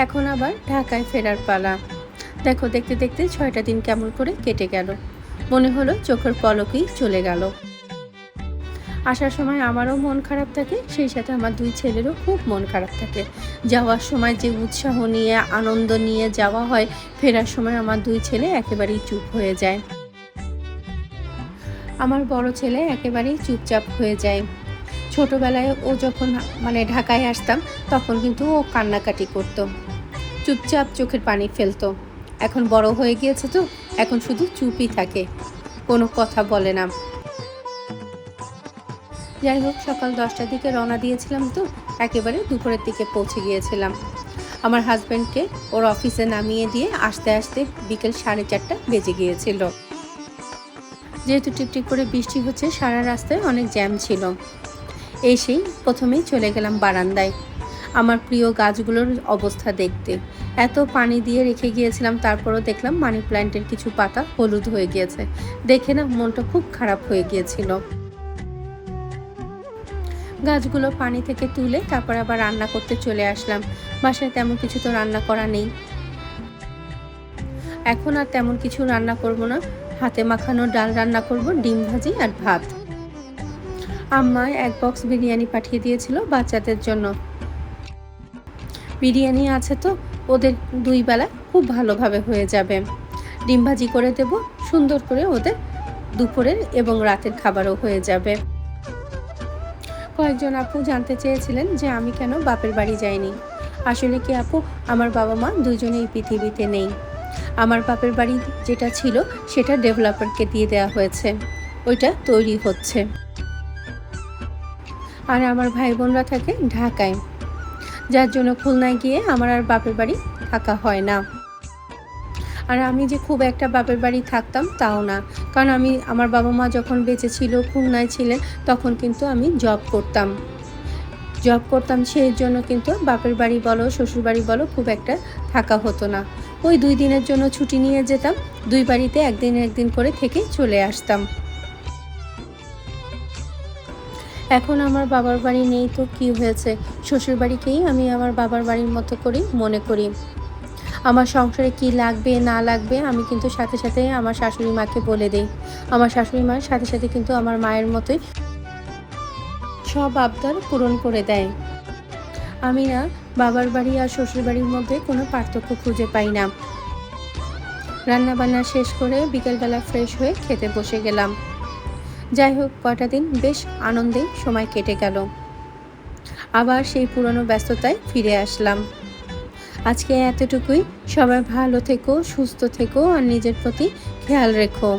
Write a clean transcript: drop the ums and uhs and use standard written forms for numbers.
এখন আবার ঢাকায় ফেরার পালা। দেখো দেখতে দেখতে 6টা দিন কেমন করে কেটে গেল, মনে হলো চোখের পলকেই চলে গেল। আসার সময় আমারও মন খারাপ থাকে, সেই সাথে আমার 2 ছেলেরও খুব মন খারাপ থাকে। যাওয়ার সময় যে উৎসাহ নিয়ে আনন্দ নিয়ে যাওয়া হয়, ফেরার সময় আমার 2 ছেলে একেবারেই চুপ হয়ে যায়। আমার বড় ছেলে একেবারেই চুপচাপ হয়ে যায়। ছোটবেলায় ও যখন ঢাকায় আসতাম, তখন কিন্তু ও কান্নাকাটি করত, চুপচাপ চোখের পানি ফেলতো। এখন বড় হয়ে গিয়েছে তো, এখন শুধু চুপই থাকে, কোনো কথা বলে না। যাই হোক, সকাল 10টার দিকে রওনা দিয়েছিলাম তো একেবারে দুপুরের দিকে পৌঁছে গিয়েছিলাম। আমার হাজব্যান্ডকে ওর অফিসে নামিয়ে দিয়ে আসতে আসতে বিকেল 4:30 বেজে গিয়েছিল। যেহেতু টিপটিপ করে বৃষ্টি হচ্ছে, সারা রাস্তায় অনেক জ্যাম ছিল। এসেই প্রথমেই চলে গেলাম বারান্দায় আমার প্রিয় গাছগুলোর অবস্থা দেখতে। এত পানি দিয়ে রেখে গিয়েছিলাম, তারপরও দেখলাম মানি প্ল্যান্টের কিছু পাতা হলুদ হয়ে গিয়েছে। দেখে না মনটা খুব খারাপ হয়ে গিয়েছিল। গাছগুলো পানি থেকে তুলে তারপর আবার রান্না করতে চলে আসলাম। বাসায় তেমন কিছু তো রান্না করা নেই, এখন আর তেমন কিছু রান্না করব না। হাতে মাখানো ডাল রান্না করব, ডিম ভাজি আর ভাত। আম্মা 1 বক্স বিরিয়ানি পাঠিয়ে দিয়েছিল বাচ্চাদের জন্য। বিরিয়ানি আছে তো ওদের 2 বেলা খুব ভালোভাবে হয়ে যাবে। ডিম ভাজি করে দেব, সুন্দর করে ওদের দুপুরের এবং রাতের খাবারও হয়ে যাবে। কয়েকজন আপু জানতে চেয়েছিলেন যে আমি কেন বাপের বাড়ি যাইনি। আসলে কি আপু, আমার বাবা মা দুজনেই পৃথিবীতে নেই। আমার বাপের বাড়ি যেটা ছিল সেটা ডেভেলপারকে দিয়ে দেওয়া হয়েছে, ওইটা তৈরি হচ্ছে। আর আমার ভাই বোনরা থাকে ঢাকায়, যার জন্য খুলনায় গিয়ে আমার আর বাপের বাড়ি থাকা হয় না। আর আমি যে খুব একটা বাপের বাড়ি থাকতাম তাও না, কারণ আমার বাবা মা যখন বেঁচে ছিল, খুলনায় ছিলেন, তখন কিন্তু আমি জব করতাম, সেই জন্য কিন্তু বাপের বাড়ি বলো শ্বশুর বাড়ি বলো খুব একটা থাকা হতো না। ওই 2 দিনের জন্য ছুটি নিয়ে যেতাম, 2 বাড়িতে একদিন করে থেকে চলে আসতাম। এখন আমার বাবার বাড়ি নেই তো কি হয়েছে, শ্বশুর বাড়িকেই আমি আমার বাবার বাড়ির মতো করেই মনে করি। আমার সংসারে কি লাগবে না লাগবে আমি কিন্তু সাথে সাথে আমার শাশুড়ি মাকে বলে দিই। আমার শাশুড়ি মার সাথে সাথে কিন্তু আমার মায়ের মতোই সব আবদার পূরণ করে দেয়। আমি না বাবার বাড়ি আর শ্বশুর বাড়ির মধ্যে কোনো পার্থক্য খুঁজে পাই না। রান্না বান্না শেষ করে বিকেলবেলা ফ্রেশ হয়ে খেতে বসে গেলাম। যাই হোক, কয়টা দিন বেশ আনন্দে সময় কেটে গেল। আবার সেই পুরনো ব্যস্ততায় ফিরে আসলাম। আজকে এতটুকুই। সবাই ভালো থেকো, সুস্থ থেকো আর নিজের প্রতি খেয়াল রেখো।